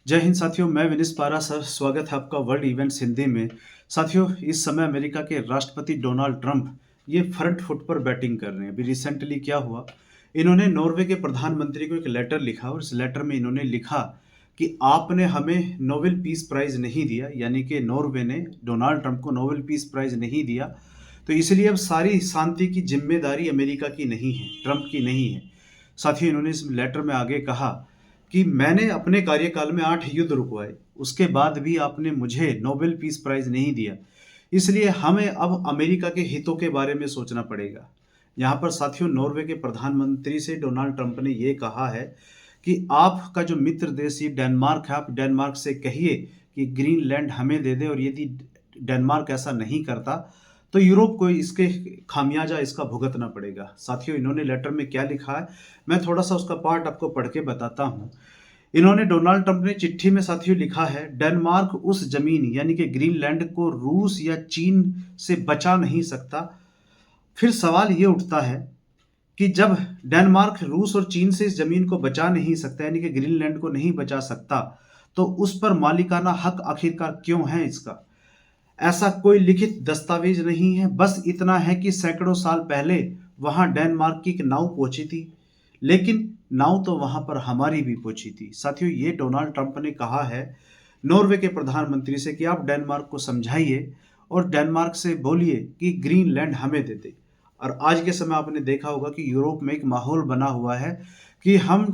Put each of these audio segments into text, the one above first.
जय हिंद साथियों, मैं विनिस पारा सर, स्वागत है आपका वर्ल्ड इवेंट्स हिंदी में। साथियों, इस समय अमेरिका के राष्ट्रपति डोनाल्ड ट्रंप ये फ्रंट फुट पर बैटिंग कर रहे हैं। अभी रिसेंटली क्या हुआ, इन्होंने नॉर्वे के प्रधानमंत्री को एक लेटर लिखा और इस लेटर में इन्होंने लिखा कि आपने हमें नोबेल पीस प्राइज नहीं दिया, यानी कि नॉर्वे ने डोनाल्ड ट्रंप को नोबेल पीस प्राइज नहीं दिया, तो इसलिए अब सारी शांति की जिम्मेदारी अमेरिका की नहीं है, ट्रंप की नहीं है। साथियों, इन्होंने इस लेटर में आगे कहा कि मैंने अपने कार्यकाल में 8 युद्ध रुकवाए, उसके बाद भी आपने मुझे नोबेल पीस प्राइज नहीं दिया, इसलिए हमें अब अमेरिका के हितों के बारे में सोचना पड़ेगा। यहाँ पर साथियों, नॉर्वे के प्रधानमंत्री से डोनाल्ड ट्रंप ने ये कहा है कि आपका जो मित्र देश ये डेनमार्क है, आप डेनमार्क से कहिए कि ग्रीनलैंड हमें दे दे, और यदि डेनमार्क ऐसा नहीं करता तो यूरोप को इसके खामियाजा इसका भुगतना पड़ेगा। साथियों, इन्होंने लेटर में क्या लिखा है, मैं थोड़ा सा उसका पार्ट आपको पढ़ के बताता हूँ। इन्होंने, डोनाल्ड ट्रंप ने चिट्ठी में साथियों लिखा है, डेनमार्क उस जमीन यानी कि ग्रीनलैंड को रूस या चीन से बचा नहीं सकता। फिर सवाल ये उठता है कि जब डेनमार्क रूस और चीन से इस जमीन को बचा नहीं सकता, यानी कि ग्रीनलैंड को नहीं बचा सकता, तो उस पर मालिकाना हक आखिरकार क्यों है इसका? ऐसा कोई लिखित दस्तावेज नहीं है, बस इतना है कि सैकड़ों साल पहले वहां डेनमार्क की एक नाव पहुंची थी, लेकिन नाव तो वहां पर हमारी भी पहुंची थी। साथियों, ये डोनाल्ड ट्रंप ने कहा है नॉर्वे के प्रधानमंत्री से कि आप डेनमार्क को समझाइए और डेनमार्क से बोलिए कि ग्रीनलैंड हमें दे दे। और आज के समय आपने देखा होगा कि यूरोप में एक माहौल बना हुआ है कि हम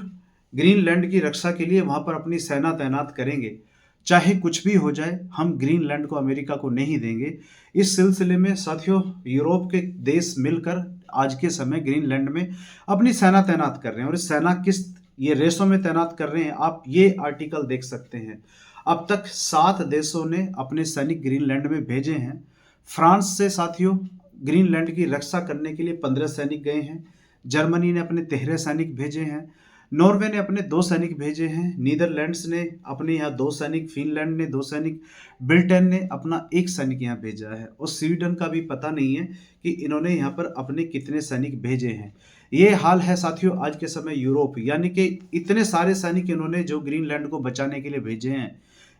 ग्रीनलैंड की रक्षा के लिए वहां पर अपनी सेना तैनात करेंगे, चाहे कुछ भी हो जाए, हम ग्रीनलैंड को अमेरिका को नहीं देंगे। इस सिलसिले में साथियों, यूरोप के देश मिलकर आज के समय ग्रीनलैंड में अपनी सेना तैनात कर रहे हैं, और इस सेना किस ये रेसों में तैनात कर रहे हैं, आप ये आर्टिकल देख सकते हैं। अब तक 7 देशों ने अपने सैनिक ग्रीनलैंड में भेजे हैं। फ्रांस से साथियों ग्रीनलैंड की रक्षा करने के लिए 15 सैनिक गए हैं। जर्मनी ने अपने 13 सैनिक भेजे हैं। नॉर्वे ने अपने 2 सैनिक भेजे हैं। नीदरलैंड्स ने अपने यहाँ 2 सैनिक, फिनलैंड ने 2 सैनिक, ब्रिटेन ने अपना 1 सैनिक यहाँ भेजा है, और स्वीडन का भी पता नहीं है कि इन्होंने यहाँ पर अपने कितने सैनिक भेजे हैं। ये हाल है साथियों आज के समय यूरोप, यानी कि इतने सारे सैनिक इन्होंने जो ग्रीनलैंड को बचाने के लिए भेजे हैं,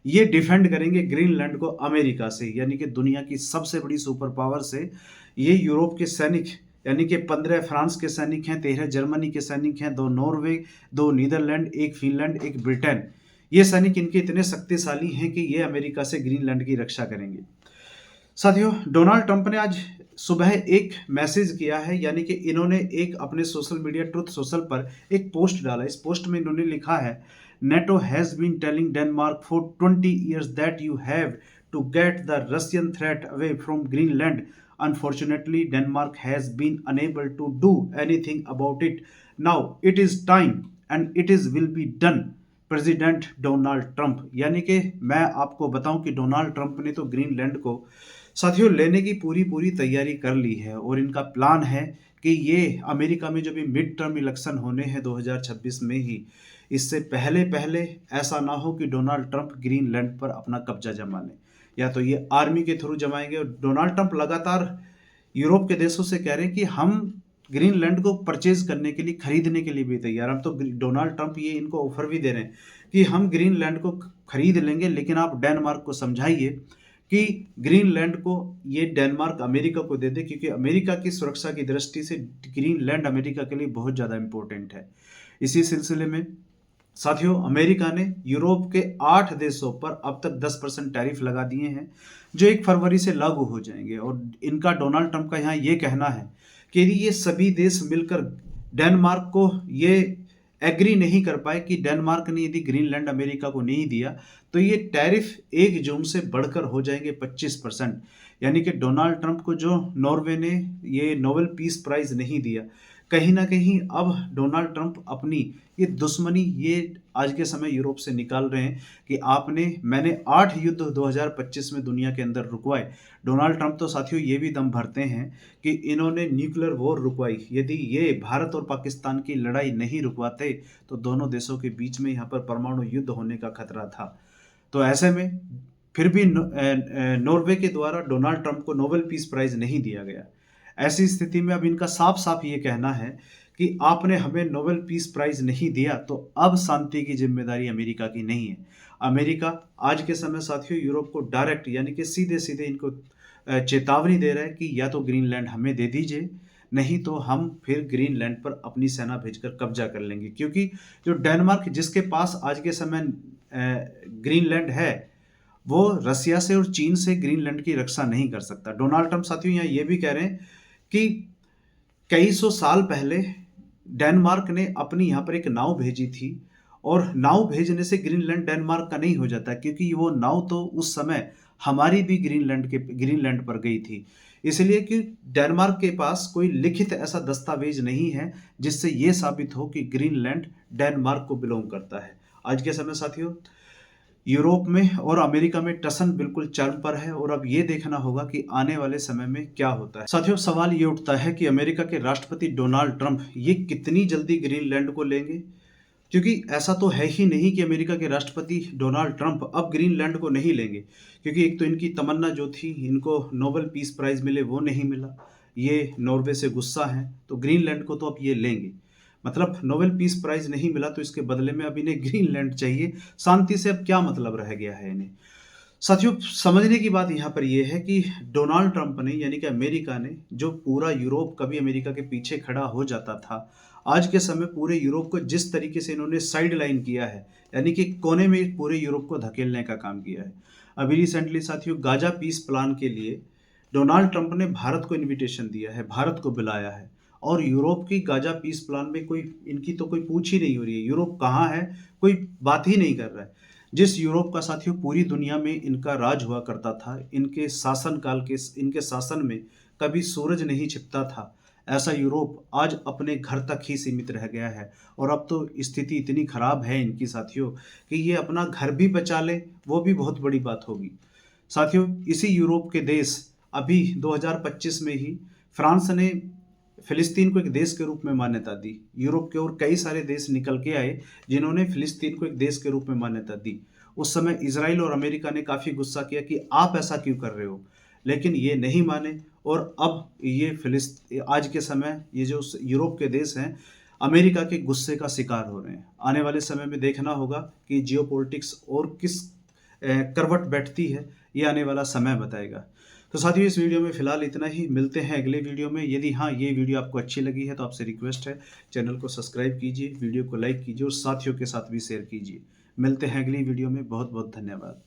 ये डिफेंड करेंगे ग्रीनलैंड को अमेरिका से, यानी कि दुनिया की सबसे बड़ी सुपर पावर से। ये यूरोप के सैनिक, यानी कि 15 फ्रांस के सैनिक हैं, 13 जर्मनी के सैनिक हैं, 2 नॉर्वे, 2 नीदरलैंड, 1 फिनलैंड, 1 ब्रिटेन। ये सैनिक इनके इतने शक्तिशाली हैं कि ये अमेरिका से ग्रीनलैंड की रक्षा करेंगे। साथियों, डोनाल्ड ट्रंप ने आज सुबह एक मैसेज किया है, यानी कि इन्होंने एक अपने सोशल मीडिया ट्रुथ सोशल पर एक पोस्ट डाला। इस पोस्ट में इन्होंने लिखा है, NATO has been telling Denmark for 20 years that you have to get the Russian threat away from Greenland. Unfortunately, Denmark has been unable to do anything about it. Now it is time and it is will be done. President Donald Trump, यानी कि मैं आपको बताऊं कि Donald Trump ने तो Greenland को साथियों लेने की पूरी पूरी तैयारी कर ली है, और इनका प्लान है कि ये अमेरिका में जो भी मिड टर्म इलेक्शन होने हैं 2026 में ही, इससे पहले पहले ऐसा ना हो कि डोनाल्ड ट्रंप ग्रीनलैंड पर अपना कब्जा जमा लें। या तो ये आर्मी के थ्रू जमाएंगे, और डोनाल्ड ट्रंप लगातार यूरोप के देशों से कह रहे हैं कि हम ग्रीनलैंड को परचेज करने के लिए, खरीदने के लिए भी तैयार। हम तो डोनाल्ड ट्रंप ये इनको ऑफर भी दे रहे हैं कि हम ग्रीनलैंड को खरीद लेंगे, लेकिन आप डेनमार्क को समझाइए कि ग्रीनलैंड को ये डेनमार्क अमेरिका को दे दे, क्योंकि अमेरिका की सुरक्षा की दृष्टि से ग्रीनलैंड अमेरिका के लिए बहुत ज़्यादा इंपॉर्टेंट है। इसी सिलसिले में साथियों, अमेरिका ने यूरोप के 8 देशों पर अब तक 10% टैरिफ लगा दिए हैं, जो 1 फरवरी से लागू हो जाएंगे। और इनका, डोनाल्ड ट्रंप का यहाँ ये कहना है कि यदि ये सभी देश मिलकर डेनमार्क को ये एग्री नहीं कर पाए कि डेनमार्क ने यदि ग्रीनलैंड अमेरिका को नहीं दिया, तो ये टैरिफ 1 जून से बढ़कर हो जाएंगे 25%। यानी कि डोनाल्ड ट्रंप को जो नॉर्वे ने ये नोबेल पीस प्राइज नहीं दिया, कहीं ना कहीं अब डोनाल्ड ट्रंप अपनी ये दुश्मनी ये आज के समय यूरोप से निकाल रहे हैं कि मैंने 8 युद्ध 2025 में दुनिया के अंदर रुकवाए। डोनाल्ड ट्रंप तो साथियों ये भी दम भरते हैं कि इन्होंने न्यूक्लियर वॉर रुकवाई। यदि ये भारत और पाकिस्तान की लड़ाई नहीं रुकवाते तो दोनों देशों के बीच में यहाँ पर परमाणु युद्ध होने का खतरा था। तो ऐसे में फिर भी नॉर्वे के द्वारा डोनाल्ड ट्रंप को नोबेल पीस प्राइज नहीं दिया गया। ऐसी स्थिति में अब इनका साफ साफ ये कहना है कि आपने हमें नोबेल पीस प्राइज़ नहीं दिया, तो अब शांति की ज़िम्मेदारी अमेरिका की नहीं है। अमेरिका आज के समय साथियों यूरोप को डायरेक्ट यानी कि सीधे-सीधे इनको चेतावनी दे रहा है कि या तो ग्रीनलैंड हमें दे दीजिए, नहीं तो हम फिर ग्रीनलैंड पर अपनी सेना भेजकर कब्ज़ा कर लेंगे। क्योंकि जो डेनमार्क जिसके पास आज के समय ग्रीनलैंड है, वो रसिया से और चीन से ग्रीनलैंड की रक्षा नहीं कर सकता। डोनाल्ड ट्रंप साथियों यहाँ ये भी कह रहे हैं कि कई सौ साल पहले डेनमार्क ने अपनी यहाँ पर एक नाव भेजी थी और नाव भेजने से ग्रीनलैंड डेनमार्क का नहीं हो जाता, क्योंकि वो नाव तो उस समय हमारी भी ग्रीनलैंड पर गई थी। इसलिए कि डेनमार्क के पास कोई लिखित ऐसा दस्तावेज नहीं है जिससे ये साबित हो कि ग्रीनलैंड डेनमार्क को बिलोंग करता है। आज के समय साथियों यूरोप में और अमेरिका में टसन बिल्कुल चरम पर है और अब ये देखना होगा कि आने वाले समय में क्या होता है। साथियों सवाल ये उठता है कि अमेरिका के राष्ट्रपति डोनाल्ड ट्रंप ये कितनी जल्दी ग्रीनलैंड को लेंगे, क्योंकि ऐसा तो है ही नहीं कि अमेरिका के राष्ट्रपति डोनाल्ड ट्रंप अब ग्रीनलैंड को नहीं लेंगे। क्योंकि एक तो इनकी तमन्ना जो थी इनको नोबेल पीस प्राइज मिले वो नहीं मिला, ये नॉर्वे से गुस्सा है, तो ग्रीनलैंड को तो अब ये लेंगे। मतलब नोबेल पीस प्राइज नहीं मिला तो इसके बदले में अब इन्हें ग्रीनलैंड चाहिए। शांति से अब क्या मतलब रह गया है इन्हें। साथियों समझने की बात यहाँ पर यह है कि डोनाल्ड ट्रंप ने यानी कि अमेरिका ने जो पूरा यूरोप कभी अमेरिका के पीछे खड़ा हो जाता था, आज के समय पूरे यूरोप को जिस तरीके से इन्होंने साइड लाइन किया है, यानी कि कोने में पूरे यूरोप को धकेलने का काम किया है। अभी रिसेंटली साथियों गाजा पीस प्लान के लिए डोनाल्ड ट्रंप ने भारत को इनविटेशन दिया है, भारत को बुलाया है और यूरोप की गाजा पीस प्लान में कोई इनकी तो कोई पूछ ही नहीं हो रही है। यूरोप कहाँ है, कोई बात ही नहीं कर रहा है। जिस यूरोप का साथियों पूरी दुनिया में इनका राज हुआ करता था, इनके शासन काल के इनके शासन में कभी सूरज नहीं छिपता था, ऐसा यूरोप आज अपने घर तक ही सीमित रह गया है। और अब तो स्थिति इतनी खराब है इनकी साथियों कि ये अपना घर भी बचा ले वो भी बहुत बड़ी बात होगी। साथियों इसी यूरोप के देश अभी 2025 में ही फ्रांस ने फिलिस्तीन को एक देश के रूप में मान्यता दी। यूरोप के और कई सारे देश निकल के आए जिन्होंने फिलिस्तीन को एक देश के रूप में मान्यता दी। उस समय इजराइल और अमेरिका ने काफ़ी गुस्सा किया कि आप ऐसा क्यों कर रहे हो, लेकिन ये नहीं माने और अब ये आज के समय ये जो यूरोप के देश हैं अमेरिका के गुस्से का शिकार हो रहे हैं। आने वाले समय में देखना होगा कि जियोपॉलिटिक्स और किस करवट बैठती है, ये आने वाला समय बताएगा। तो साथियों इस वीडियो में फिलहाल इतना ही, मिलते हैं अगले वीडियो में। यदि हाँ ये वीडियो आपको अच्छी लगी है तो आपसे रिक्वेस्ट है चैनल को सब्सक्राइब कीजिए, वीडियो को लाइक कीजिए और साथियों के साथ भी शेयर कीजिए। मिलते हैं अगली वीडियो में, बहुत बहुत धन्यवाद।